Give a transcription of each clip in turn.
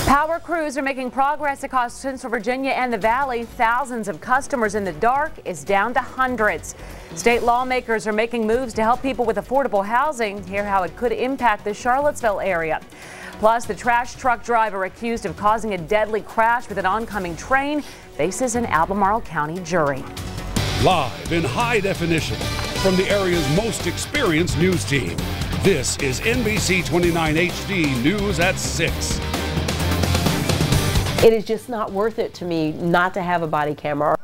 Power crews are making progress across Central Virginia and the Valley. Thousands of customers in the dark is down to hundreds. State lawmakers are making moves to help people with affordable housing. Hear how it could impact the Charlottesville area. Plus, the trash truck driver accused of causing a deadly crash with an oncoming train faces an Albemarle County jury. Live in high definition from the area's most experienced news team, this is NBC29 HD News at 6. It is just not worth it to me not to have a body camera.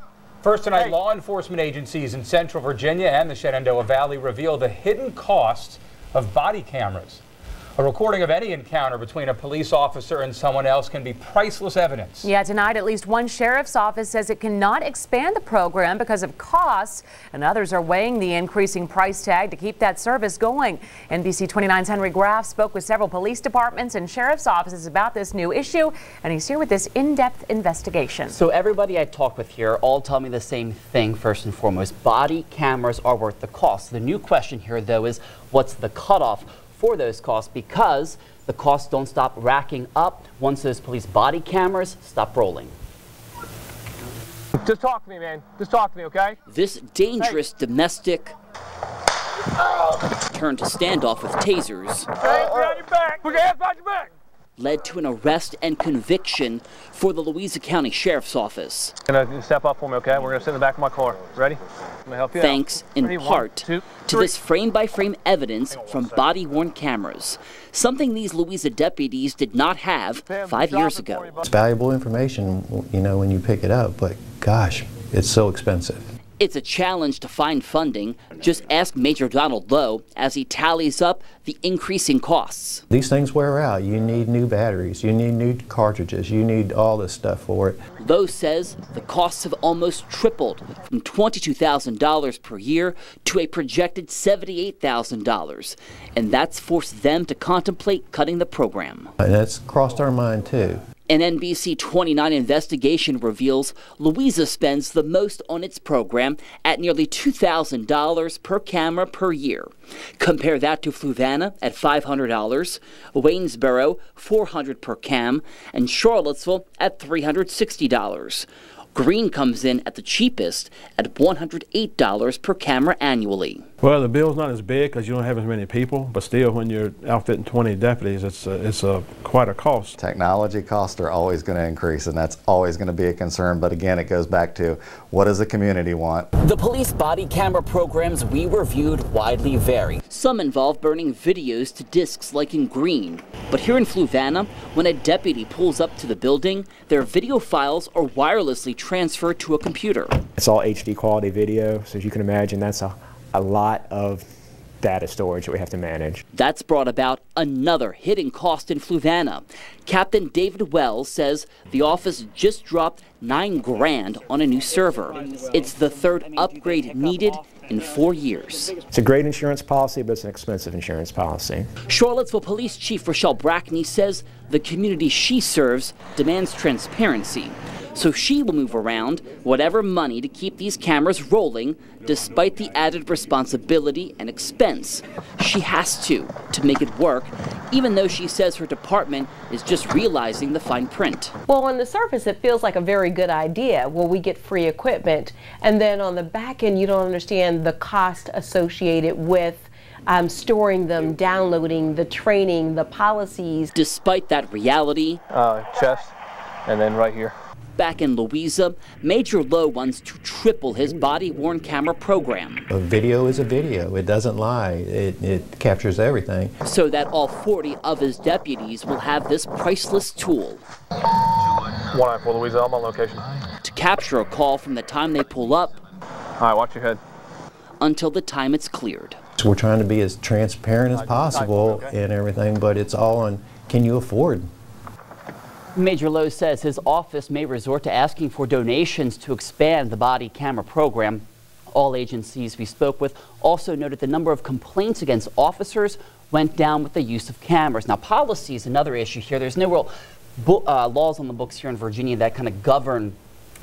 First tonight, law enforcement agencies in Central Virginia and the Shenandoah Valley reveal the hidden costs of body cameras. A recording of any encounter between a police officer and someone else can be priceless evidence. Yeah, tonight at least one sheriff's office says it cannot expand the program because of costs, and others are weighing the increasing price tag to keep that service going. NBC29's Henry Graff spoke with several police departments and sheriff's offices about this new issue, and he's here with this in-depth investigation. So everybody I talk with here all tell me the same thing. First and foremost, body cameras are worth the cost. The new question here, though, is what's the cutoff for those costs, because the costs don't stop racking up once those police body cameras stop rolling. Just talk to me, man. Just talk to me, okay? This dangerous domestic turned to standoff with tasers Behind your back. Put your hands behind your back. led to an arrest and conviction for the Louisa County Sheriff's Office. Gonna step up for me, okay? We're gonna sit in the back of my car. Ready? I'm gonna help you Thanks out. in Ready? part 1, 2, to this frame-by-frame evidence from body-worn cameras, something these Louisa deputies did not have 5 years ago. It's valuable information, you know, when you pick it up, but gosh, it's so expensive. It's a challenge to find funding. Just ask Major Donald Lowe as he tallies up the increasing costs. These things wear out. You need new batteries, you need new cartridges, you need all this stuff for it. Lowe says the costs have almost tripled from $22,000 per year to a projected $78,000. And that's forced them to contemplate cutting the program. And that's crossed our mind too. An NBC29 investigation reveals Louisa spends the most on its program at nearly $2,000 per camera per year. Compare that to Fluvanna at $500, Waynesboro $400 per cam, and Charlottesville at $360. Greene comes in at the cheapest at $108 per camera annually. Well, the bill's not as big because you don't have as many people, but still, when you're outfitting 20 deputies, it's quite a cost. Technology costs are always going to increase, and that's always going to be a concern. But again, it goes back to what does the community want? The police body camera programs we reviewed widely vary. Some involve burning videos to discs like in Greene. But here in Fluvanna, when a deputy pulls up to the building, their video files are wirelessly transferred to a computer. It's all HD quality video, so as you can imagine, that's a lot of data storage that we have to manage. That's brought about another hidden cost in Fluvanna. Captain David Wells says the office just dropped $9 grand on a new server. It's the third upgrade needed in 4 years. It's a great insurance policy, but it's an expensive insurance policy. Charlottesville Police Chief Rochelle Brackney says the community she serves demands transparency. So she will move around whatever money to keep these cameras rolling, despite the added responsibility and expense. She has to make it work, even though she says her department is just realizing the fine print. Well, on the surface, it feels like a very good idea. Well, we get free equipment, and then on the back end, you don't understand the cost associated with storing them, downloading, the training, the policies. Despite that reality, chest, and then right here. Back in Louisa, Major Lowe wants to triple his body-worn camera program. A video is a video. It doesn't lie. It captures everything. So that all 40 of his deputies will have this priceless tool. 194 Louisa, I'm on location. To capture a call from the time they pull up. All right, watch your head. Until the time it's cleared. So we're trying to be as transparent as possible and everything, but it's all on, can you afford? Major Lowe says his office may resort to asking for donations to expand the body camera program. All agencies we spoke with also noted the number of complaints against officers went down with the use of cameras. Now, policy is another issue here. There's no real laws on the books here in Virginia that kind of govern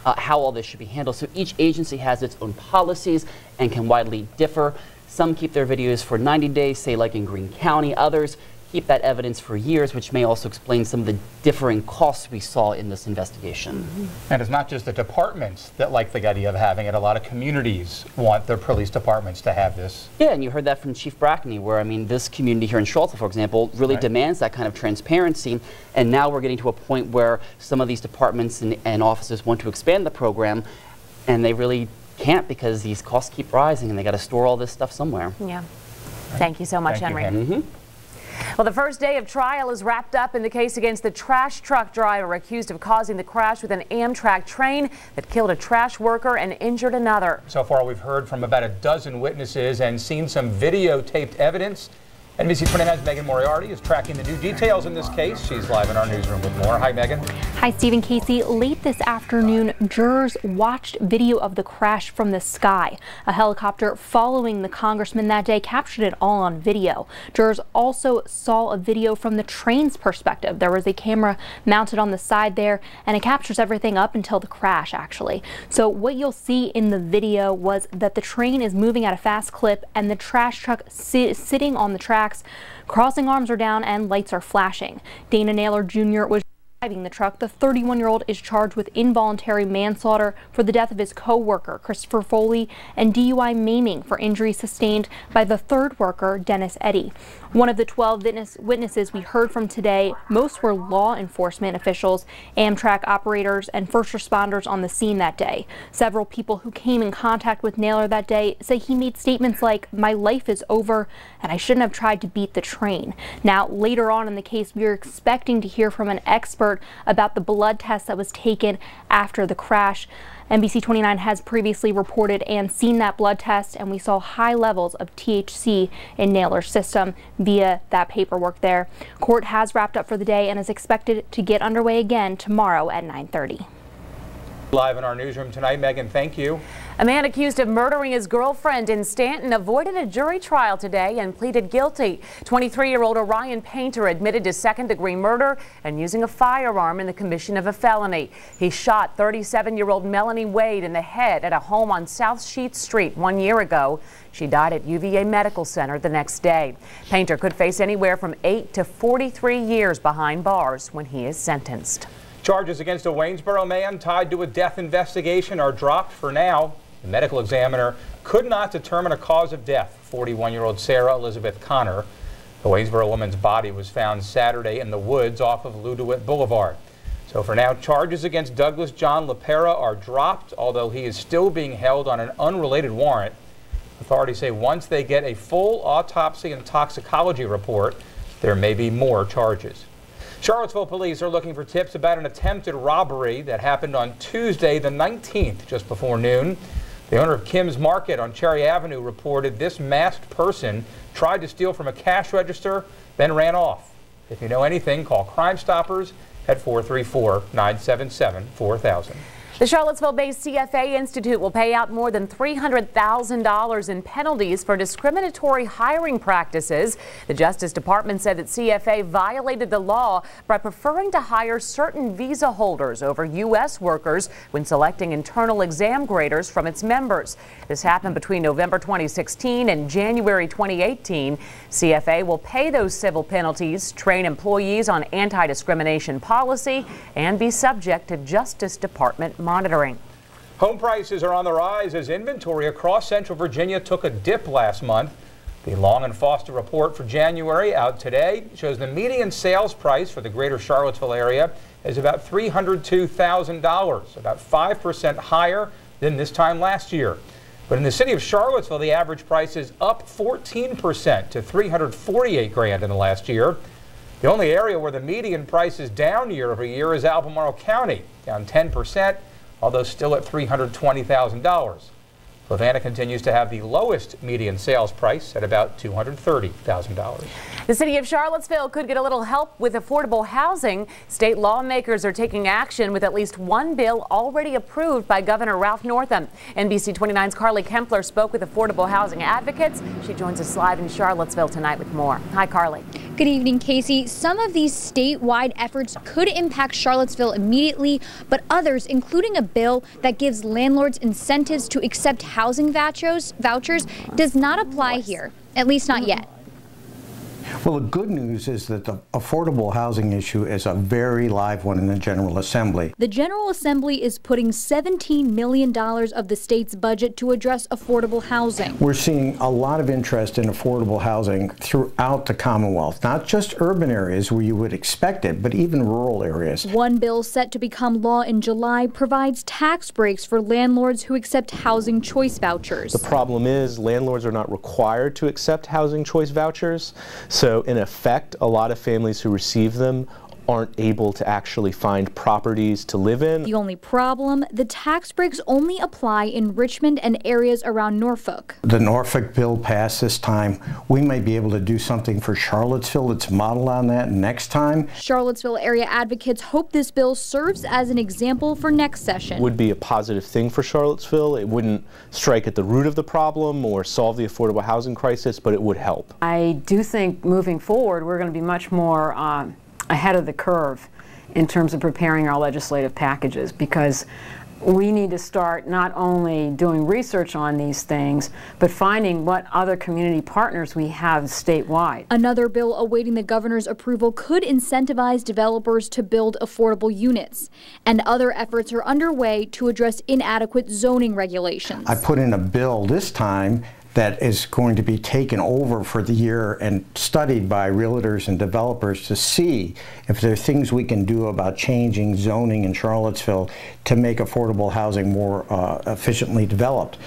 how all this should be handled. So each agency has its own policies and can widely differ. Some keep their videos for 90 days, say like in Greene County. Others keep that evidence for years, which may also explain some of the differing costs we saw in this investigation. And it's not just the departments that like the idea of having it. A lot of communities want their police departments to have this. Yeah, and you heard that from Chief Brackney, where, I mean, this community here in Charlottesville, for example, really demands that kind of transparency. And now we're getting to a point where some of these departments and offices want to expand the program, and they really can't because these costs keep rising and they got to store all this stuff somewhere. Yeah. Thank you so much, Henry. Well, the first day of trial is wrapped up in the case against the trash truck driver accused of causing the crash with an Amtrak train that killed a trash worker and injured another. So far, we've heard from about a dozen witnesses and seen some videotaped evidence. NBC29's Megan Moriarty is tracking the new details in this case. She's live in our newsroom with more. Hi, Megan. Hi, Stephen. Casey. Late this afternoon, jurors watched video of the crash from the sky. A helicopter following the congressman that day captured it all on video. Jurors also saw a video from the train's perspective. There was a camera mounted on the side there, and it captures everything up until the crash, actually. So what you'll see in the video was that the train is moving at a fast clip and the trash truck sitting on the tracks. Crossing arms are down and lights are flashing. Dana Naylor Jr. was driving the truck. The 31-year-old is charged with involuntary manslaughter for the death of his co-worker, Christopher Foley, and DUI maiming for injuries sustained by the third worker, Dennis Eddy. One of the 12 witnesses we heard from today, most were law enforcement officials, Amtrak operators, and first responders on the scene that day. Several people who came in contact with Naylor that day say he made statements like, "My life is over and I shouldn't have tried to beat the train." Now, later on in the case, we are expecting to hear from an expert about the blood test that was taken after the crash. NBC29 has previously reported and seen that blood test, and we saw high levels of THC in Naylor's system via that paperwork there. Court has wrapped up for the day and is expected to get underway again tomorrow at 9:30. Live in our newsroom tonight, Megan, thank you. A man accused of murdering his girlfriend in Stanton avoided a jury trial today and pleaded guilty. 23-year-old Orion Painter admitted to second-degree murder and using a firearm in the commission of a felony. He shot 37-year-old Melanie Wade in the head at a home on South Sheets Street 1 year ago. She died at UVA Medical Center the next day. Painter could face anywhere from 8 to 43 years behind bars when he is sentenced. Charges against a Waynesboro man tied to a death investigation are dropped for now. The medical examiner could not determine a cause of death. 41-year-old Sarah Elizabeth Connor. The Waynesboro woman's body was found Saturday in the woods off of Ludewitt Boulevard. So for now, charges against Douglas John LaPera are dropped, although he is still being held on an unrelated warrant. Authorities say once they get a full autopsy and toxicology report, there may be more charges. Charlottesville police are looking for tips about an attempted robbery that happened on Tuesday the 19th, just before noon. The owner of Kim's Market on Cherry Avenue reported this masked person tried to steal from a cash register, then ran off. If you know anything, call Crime Stoppers at 434-977-4000. The Charlottesville-based CFA Institute will pay out more than $300,000 in penalties for discriminatory hiring practices. The Justice Department said that CFA violated the law by preferring to hire certain visa holders over U.S. workers when selecting internal exam graders from its members. This happened between November 2016 and January 2018. CFA will pay those civil penalties, train employees on anti-discrimination policy, and be subject to Justice Department monitoring. Home prices are on the rise as inventory across Central Virginia took a dip last month. The Long and Foster report for January out today shows the median sales price for the greater Charlottesville area is about $302,000, about 5% higher than this time last year. But in the city of Charlottesville, the average price is up 14% to $348,000 in the last year. The only area where the median price is down year over year is Albemarle County, down 10%. Although still at $320,000. Fluvanna continues to have the lowest median sales price at about $230,000. The city of Charlottesville could get a little help with affordable housing. State lawmakers are taking action with at least one bill already approved by Governor Ralph Northam. NBC29's Carly Kempler spoke with affordable housing advocates. She joins us live in Charlottesville tonight with more. Hi, Carly. Good evening, Casey. Some of these statewide efforts could impact Charlottesville immediately, but others, including a bill that gives landlords incentives to accept housing vouchers, does not apply here, at least not yet. Well, the good news is that the affordable housing issue is a very live one in the General Assembly. The General Assembly is putting $17 million of the state's budget to address affordable housing. We're seeing a lot of interest in affordable housing throughout the Commonwealth, not just urban areas where you would expect it, but even rural areas. One bill set to become law in July provides tax breaks for landlords who accept housing choice vouchers. The problem is landlords are not required to accept housing choice vouchers. So in effect, a lot of families who receive them aren't able to actually find properties to live in. The only problem, the tax breaks only apply in Richmond and areas around Norfolk. The Norfolk bill passed this time. We may be able to do something for Charlottesville that's modeled on that next time. Charlottesville area advocates hope this bill serves as an example for next session. It would be a positive thing for Charlottesville. It wouldn't strike at the root of the problem or solve the affordable housing crisis, but it would help. I do think moving forward, we're going to be much more ahead of the curve in terms of preparing our legislative packages, because we need to start not only doing research on these things, but finding what other community partners we have statewide. Another bill awaiting the governor's approval could incentivize developers to build affordable units, and other efforts are underway to address inadequate zoning regulations. I put in a bill this time that is going to be taken over for the year and studied by realtors and developers to see if there are things we can do about changing zoning in Charlottesville to make affordable housing more efficiently developed.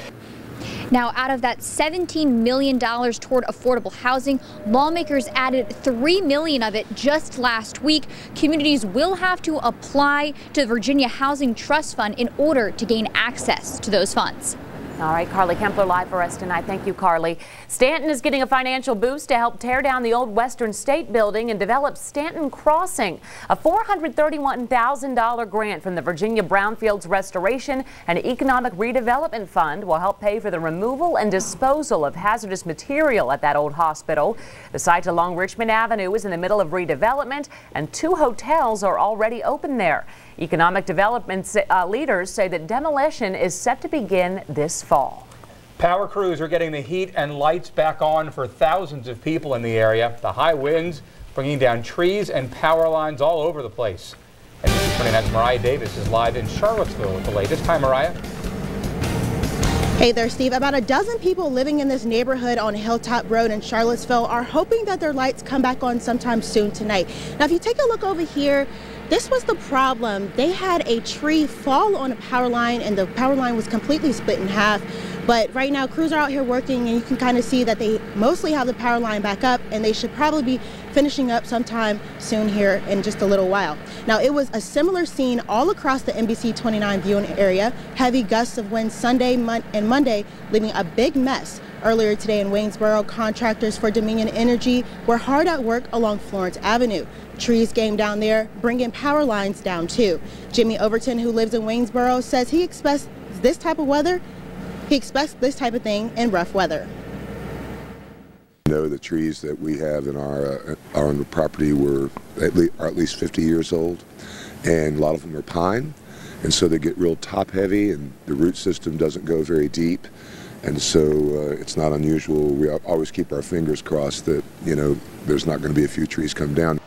Now, out of that $17 million toward affordable housing, lawmakers added $3 million of it just last week. Communities will have to apply to the Virginia Housing Trust Fund in order to gain access to those funds. All right, Carly Kempler live for us tonight. Thank you, Carly. Stanton is getting a financial boost to help tear down the old Western State building and develop Stanton Crossing. A $431,000 grant from the Virginia Brownfields Restoration and Economic Redevelopment Fund will help pay for the removal and disposal of hazardous material at that old hospital. The site along Richmond Avenue is in the middle of redevelopment, and 2 hotels are already open there. Economic development leaders say that demolition is set to begin this fall. Power crews are getting the heat and lights back on for thousands of people in the area. The high winds bringing down trees and power lines all over the place. NBC29's Mariah Davis is live in Charlottesville with the latest. Hi, Mariah. Hey there, Steve. About a dozen people living in this neighborhood on Hilltop Road in Charlottesville are hoping that their lights come back on sometime soon tonight. Now, if you take a look over here, this was the problem. They had a tree fall on a power line, and the power line was completely split in half. But right now, crews are out here working, and you can kind of see that they mostly have the power line back up, and they should probably be finishing up sometime soon here in just a little while. Now, it was a similar scene all across the NBC29 viewing area. Heavy gusts of wind Sunday and Monday, leaving a big mess. Earlier today in Waynesboro, contractors for Dominion Energy were hard at work along Florence Avenue. Trees came down there, bringing power lines down too. Jimmy Overton, who lives in Waynesboro, says he expects this type of weather. He expects this type of thing in rough weather. The trees that we have in our on the property were at least 50 years old, and a lot of them are pine, and so they get real top heavy, and the root system doesn't go very deep. And so it's not unusual. We always keep our fingers crossed that, there's not going to be a few trees come down.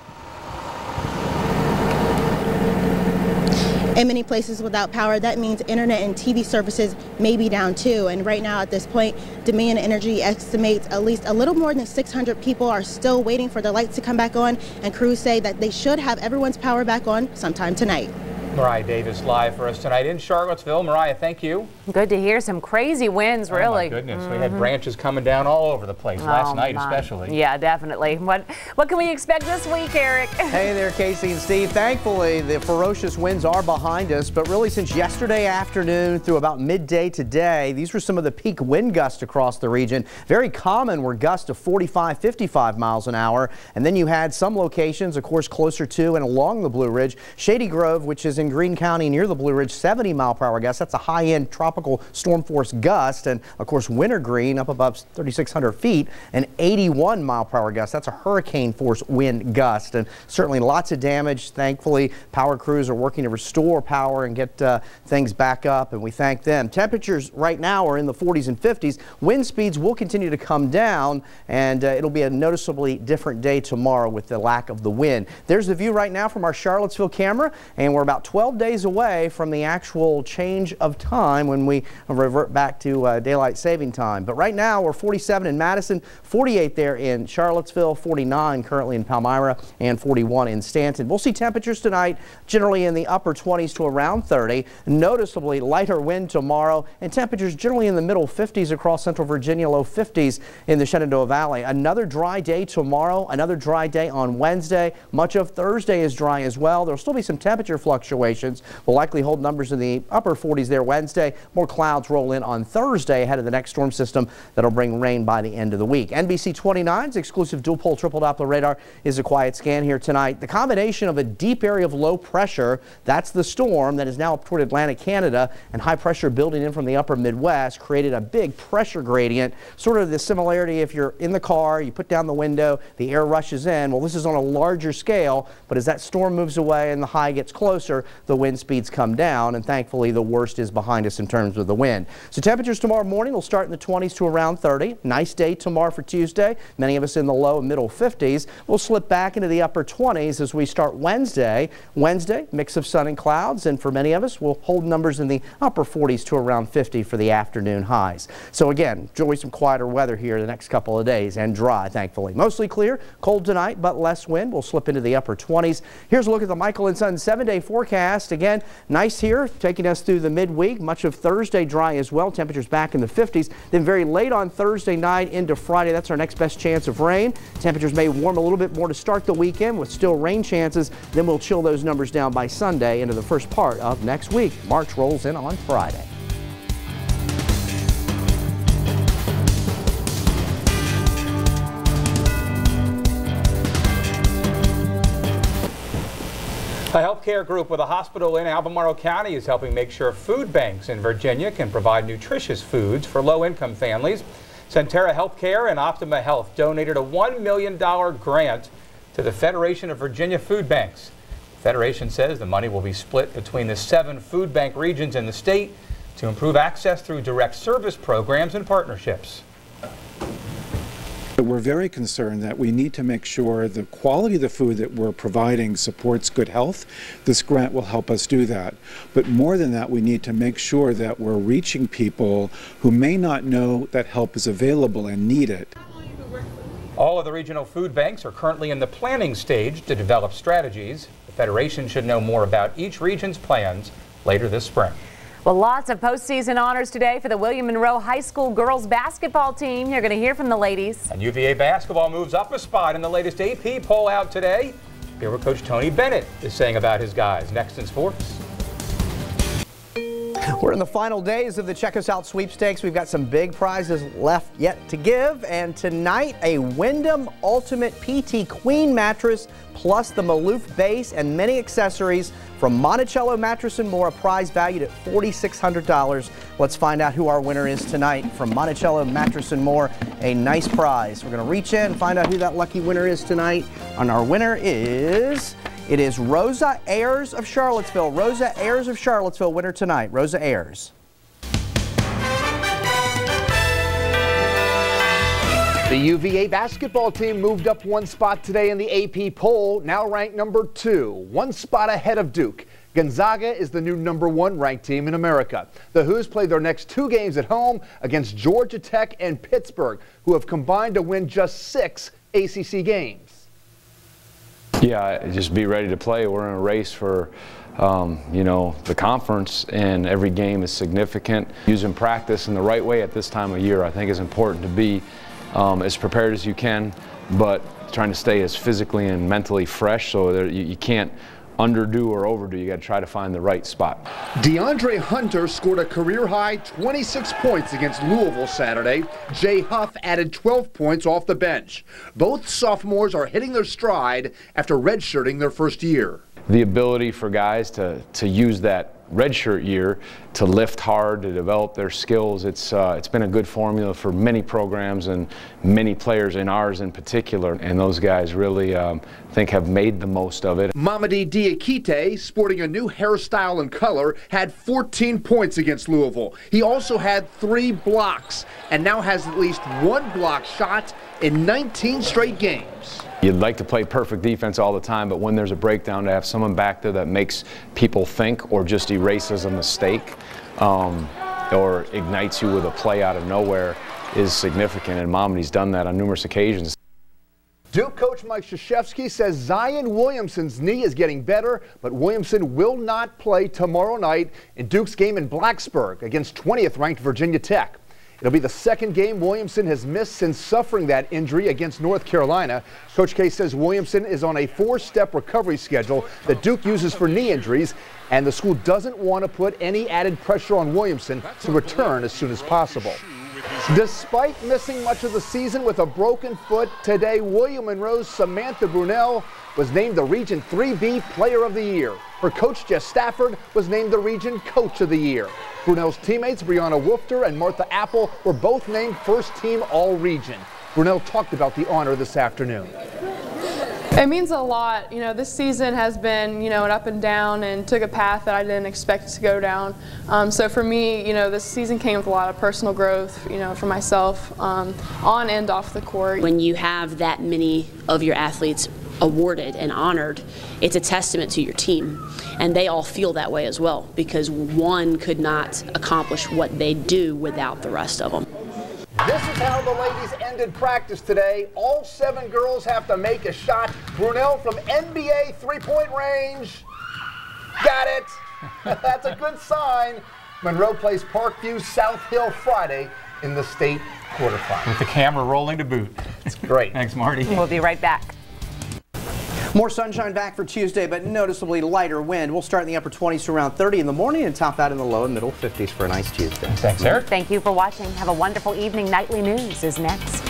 In many places without power, that means internet and TV services may be down too. And right now at this point, Dominion Energy estimates at least a little more than 600 people are still waiting for the lights to come back on. And crews say that they should have everyone's power back on sometime tonight. Mariah Davis live for us tonight in Charlottesville. Mariah, thank you. Good to hear. Some crazy winds, really. Oh my goodness, we had branches coming down all over the place last night especially. Yeah, definitely. What can we expect this week, Eric? Hey there, Casey and Steve. Thankfully, the ferocious winds are behind us, but really since yesterday afternoon through about midday today, these were some of the peak wind gusts across the region. Very common were gusts of 45, 55 miles an hour, and then you had some locations, of course, closer to and along the Blue Ridge. Shady Grove, which is in in Greene County near the Blue Ridge, 70 mile per hour gust. That's a high-end tropical storm force gust. And of course, wintergreen up above 3,600 feet, an 81 mile per hour gust. That's a hurricane force wind gust. And certainly lots of damage. Thankfully, power crews are working to restore power and get things back up, and we thank them. Temperatures right now are in the 40s and 50s. Wind speeds will continue to come down, and it'll be a noticeably different day tomorrow with the lack of the wind. There's the view right now from our Charlottesville camera, and we're about 12 days away from the actual change of time when we revert back to daylight saving time. But right now we're 47 in Madison, 48 there in Charlottesville, 49 currently in Palmyra, and 41 in Stanton. We'll see temperatures tonight generally in the upper 20s to around 30. Noticeably lighter wind tomorrow, and temperatures generally in the middle 50s across central Virginia, low 50s in the Shenandoah Valley. Another dry day tomorrow, another dry day on Wednesday. Much of Thursday is dry as well. There'll still be some temperature fluctuations. We'll likely hold numbers in the upper 40s there Wednesday. More clouds roll in on Thursday ahead of the next storm system that'll bring rain by the end of the week. NBC29's exclusive dual-pole triple Doppler radar is a quiet scan here tonight. The combination of a deep area of low pressure, that's the storm that is now up toward Atlantic Canada, and high pressure building in from the upper Midwest created a big pressure gradient. Sort of the similarity if you're in the car, you put down the window, the air rushes in. Well, this is on a larger scale, but as that storm moves away and the high gets closer, the wind speeds come down, and thankfully the worst is behind us in terms of the wind. So temperatures tomorrow morning will start in the 20s to around 30. Nice day tomorrow for Tuesday. Many of us in the low and middle 50s. We'll slip back into the upper 20s as we start Wednesday. Wednesday, mix of sun and clouds, and for many of us, we'll hold numbers in the upper 40s to around 50 for the afternoon highs. So again, enjoy some quieter weather here the next couple of days, and dry, thankfully. Mostly clear, cold tonight, but less wind. We'll slip into the upper 20s. Here's a look at the Michael and Son 7-day forecast. Again, nice here, taking us through the midweek. Much of Thursday dry as well. Temperatures back in the 50s. Then very late on Thursday night into Friday, that's our next best chance of rain. Temperatures may warm a little bit more to start the weekend with still rain chances. Then we'll chill those numbers down by Sunday into the first part of next week. March rolls in on Friday. A healthcare group with a hospital in Albemarle County is helping make sure food banks in Virginia can provide nutritious foods for low-income families. Centera Healthcare and Optima Health donated a $1 million grant to the Federation of Virginia Food Banks. The Federation says the money will be split between the 7 food bank regions in the state to improve access through direct service programs and partnerships. We're very concerned that we need to make sure the quality of the food that we're providing supports good health. This grant will help us do that. But more than that, we need to make sure that we're reaching people who may not know that help is available and need it. All of the regional food banks are currently in the planning stage to develop strategies. The Federation should know more about each region's plans later this spring. Well, lots of postseason honors today for the William Monroe High School girls basketball team. You're going to hear from the ladies. And UVA basketball moves up a spot in the latest AP poll out today. Here what Coach Tony Bennett is saying about his guys. Next in sports. We're in the final days of the Check Us Out sweepstakes. We've got some big prizes left yet to give. And tonight, a Wyndham Ultimate PT Queen mattress, plus the Maloof base and many accessories from Monticello Mattress and More, a prize valued at $4,600. Let's find out who our winner is tonight from Monticello Mattress and More. A nice prize. We're going to reach in and find out who that lucky winner is tonight. And our winner is... It is Rosa Ayers of Charlottesville. Rosa Ayers of Charlottesville, winner tonight. Rosa Ayers. The UVA basketball team moved up one spot today in the AP poll, now ranked number 2, one spot ahead of Duke. Gonzaga is the new number 1 ranked team in America. The Hoos play their next 2 games at home against Georgia Tech and Pittsburgh, who have combined to win just 6 ACC games. Yeah, just be ready to play. We're in a race for, you know, the conference, and every game is significant. Using practice in the right way at this time of year, I think, is important to be as prepared as you can, but trying to stay as physically and mentally fresh so that you can't underdo or overdo. You got to try to find the right spot. DeAndre Hunter scored a career-high 26 points against Louisville Saturday. Jay Huff added 12 points off the bench. Both sophomores are hitting their stride after redshirting their first year. the ability for guys to use that redshirt year to lift hard, to develop their skills. It's been a good formula for many programs and many players, in ours in particular, and those guys really I think have made the most of it. Mamadi Diakite, sporting a new hairstyle and color, had 14 points against Louisville. He also had 3 blocks and now has at least 1 block shot in 19 straight games. You'd like to play perfect defense all the time, but when there's a breakdown, to have someone back there that makes people think or just erases a mistake or ignites you with a play out of nowhere is significant, and Mamadi's done that on numerous occasions. Duke coach Mike Krzyzewski says Zion Williamson's knee is getting better, but Williamson will not play tomorrow night in Duke's game in Blacksburg against 20th-ranked Virginia Tech. It'll be the second game Williamson has missed since suffering that injury against North Carolina. Coach K says Williamson is on a 4-step recovery schedule that Duke uses for knee injuries, and the school doesn't want to put any added pressure on Williamson to return as soon as possible. Despite missing much of the season with a broken foot, today William Monroe's Samantha Brunell was named the Region 3B Player of the Year. Her coach Jess Stafford was named the Region Coach of the Year. Brunell's teammates Brianna Wolfter and Martha Apple were both named First Team All-Region. Brunell talked about the honor this afternoon. It means a lot. You know, this season has been, an up and down and took a path that I didn't expect to go down. So for me, this season came with a lot of personal growth, for myself, on and off the court. When you have that many of your athletes awarded and honored, it's a testament to your team. And they all feel that way as well, because one could not accomplish what they do without the rest of them. This is how the ladies ended practice today. All 7 girls have to make a shot. Brunell from NBA three-point range. Got it. That's a good sign. Monroe plays Parkview South Hill Friday in the state quarterfinal. With the camera rolling to boot. It's great. Thanks, Marty. We'll be right back. More sunshine back for Tuesday, but noticeably lighter wind. We'll start in the upper 20s to around 30 in the morning and top out in the low and middle 50s for a nice Tuesday. Thanks, Eric. Thank you for watching. Have a wonderful evening. Nightly News is next.